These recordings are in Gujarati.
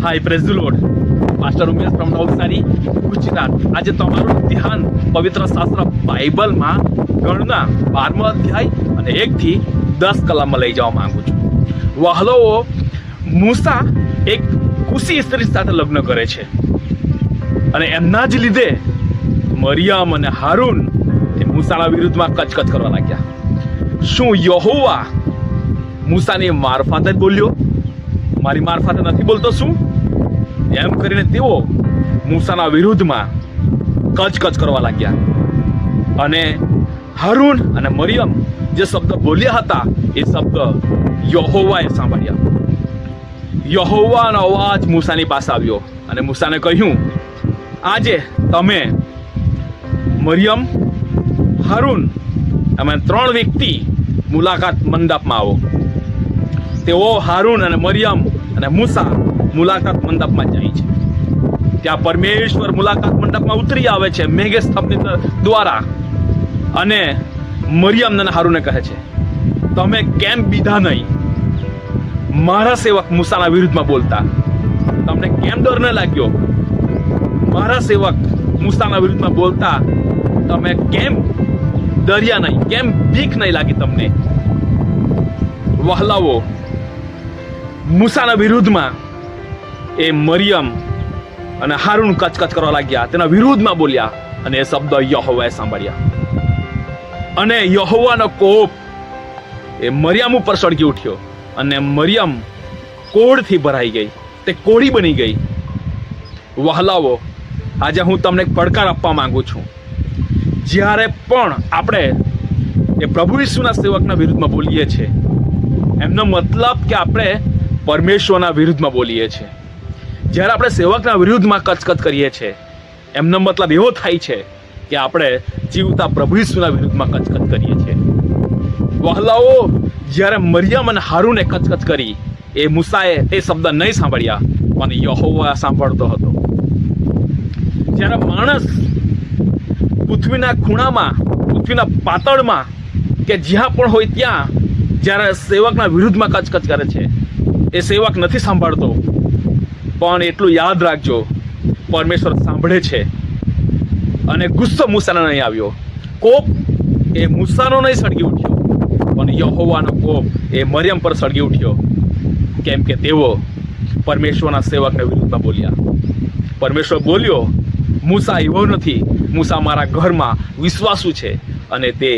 Hi praise the lord, pastor Umesh from Navsari, Gujarat. આજે તમારું ધ્યાન પવિત્ર શાસ્ત્ર બાઇબલમાં ગણના 12મો અધ્યાય અને 1 થી 10 કલામમાં લઈ જવા માંગુ છું. વહાલોઓ, મૂસા એક કુશી સ્ત્રી સાથે લગ્ન કરે છે અને એમના જ લીધે મરિયમ અને હારૂન એ મૂસાના વિરુદ્ધમાં કચકચ કરવા લાગ્યા. શું યહોવા મૂસાની મારફતે બોલ્યો? મારી મારફતે નથી બોલતો શું? એમ કરીને તેઓ મૂસાના વિરુદ્ધમાં કચકચ કરવા લાગ્યા. અને હારૂન અને મરિયમ જે શબ્દ બોલ્યા હતા એ શબ્દ યહોવાએ સાંભળ્યા. યહોવાનો અવાજ મૂસાની પાસે આવ્યો અને મૂસાને કહ્યું, આજે તમે મરિયમ, હારૂન અમે 3 વ્યક્તિ મુલાકાત મંડપમાં આવો. તેઓ હારૂન અને મરિયમ અને મૂસા મુલાકાત મંડપમાં જાય છે. ત્યાં પરમેશ્વર મુલાકાત મંડપમાં ઉતરી આવે છે મેઘ સ્તંભ દ્વારા અને મરિયમ અને હારૂનને કહે છે, તમે કેમ બીધા નહીં મારા સેવક મૂસાના વિરુદ્ધમાં બોલતા? તમને કેમ ડર ન લાગ્યો? મારા સેવક મૂસાના વિરુદ્ધમાં બોલતા તમે કેમ ડર્યા નહીં? કેમ બીક નહીં લાગી તમને? વહાલાઓ, મૂસાના વિરુદ્ધમાં એ મરિયમ અને હારૂન કચકચ કરવા લાગ્યા, તેના વિરુદ્ધમાં બોલ્યા અને એ શબ્દ યહોવાએ સાંભળ્યા. અને યહોવાનો કોપ એ મરિયમ ઉપર સળગી ઉઠ્યો અને મરિયમ કોળથી ભરાઈ ગઈ, તે કોળી બની ગઈ. વહાલાઓ, આજે હું તમને એક પડકાર આપવા માંગુ છું. જ્યારે પણ આપણે એ પ્રભુ ઈસુના સેવકના વિરુદ્ધમાં બોલીએ છીએ, એમનો મતલબ કે આપણે પરમેશ્વરના વિરુદ્ધમાં બોલીએ છીએ. જ્યારે આપણે સેવકના વિરુદ્ધમાં કચકચ કરીએ છીએ, એમનો મતલબ એવો થાય છે કે આપણે જીવતા પ્રભુ ઈસુના વિરુદ્ધમાં કચકચ કરીએ છીએ. વહાલાઓ, જ્યારે મરિયમ અને હારૂને કચકચ કરી, એ મૂસાએ તે શબ્દ નહીં સાંભળ્યા પણ યહોવા સાંભળતો હતો. જ્યારે માણસ પૃથ્વીના ખૂણામાં, પૃથ્વીના પાતળમાં કે જ્યાં પણ હોય ત્યાં જ્યારે સેવકના વિરુદ્ધમાં કચકચ કરે છે, એ સેવક નથી સાંભળતો. પણ એટલું યાદ રાખજો, પરમેશ્વર સાંભળે છે. અને ગુસ્સો મૂસાનો નહીં આવ્યો, કોપ એ મૂસાનો નહીં સળગી ઉઠ્યો, પણ યહોવાનો કોપ એ મરિયમ પર સળગી ઉઠ્યો. કેમ કે તેઓ પરમેશ્વરના સેવકના વિરુદ્ધમાં બોલ્યા. પરમેશ્વર બોલ્યો, મૂસા એવો નથી, મૂસા મારા ઘરમાં વિશ્વાસુ છે અને તે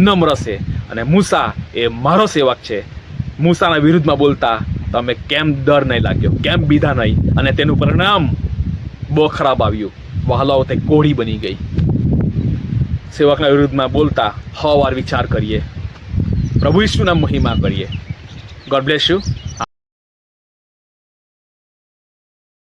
નમ્ર છે અને મૂસા એ મારો સેવક છે. મૂસાના વિરુદ્ધમાં બોલતા તમે કેમ ડર નહીં લાગ્યો? કેમ બીધા નહીં? અને તેનું પરિણામ બહુ ખરાબ આવ્યું. વહાલાઓ, તે કોળી બની ગઈ. સેવકના વિરુદ્ધમાં બોલતા વાર વિચાર કરીએ, પ્રભુ ઈસુના મહિમા કરીએ. God bless you.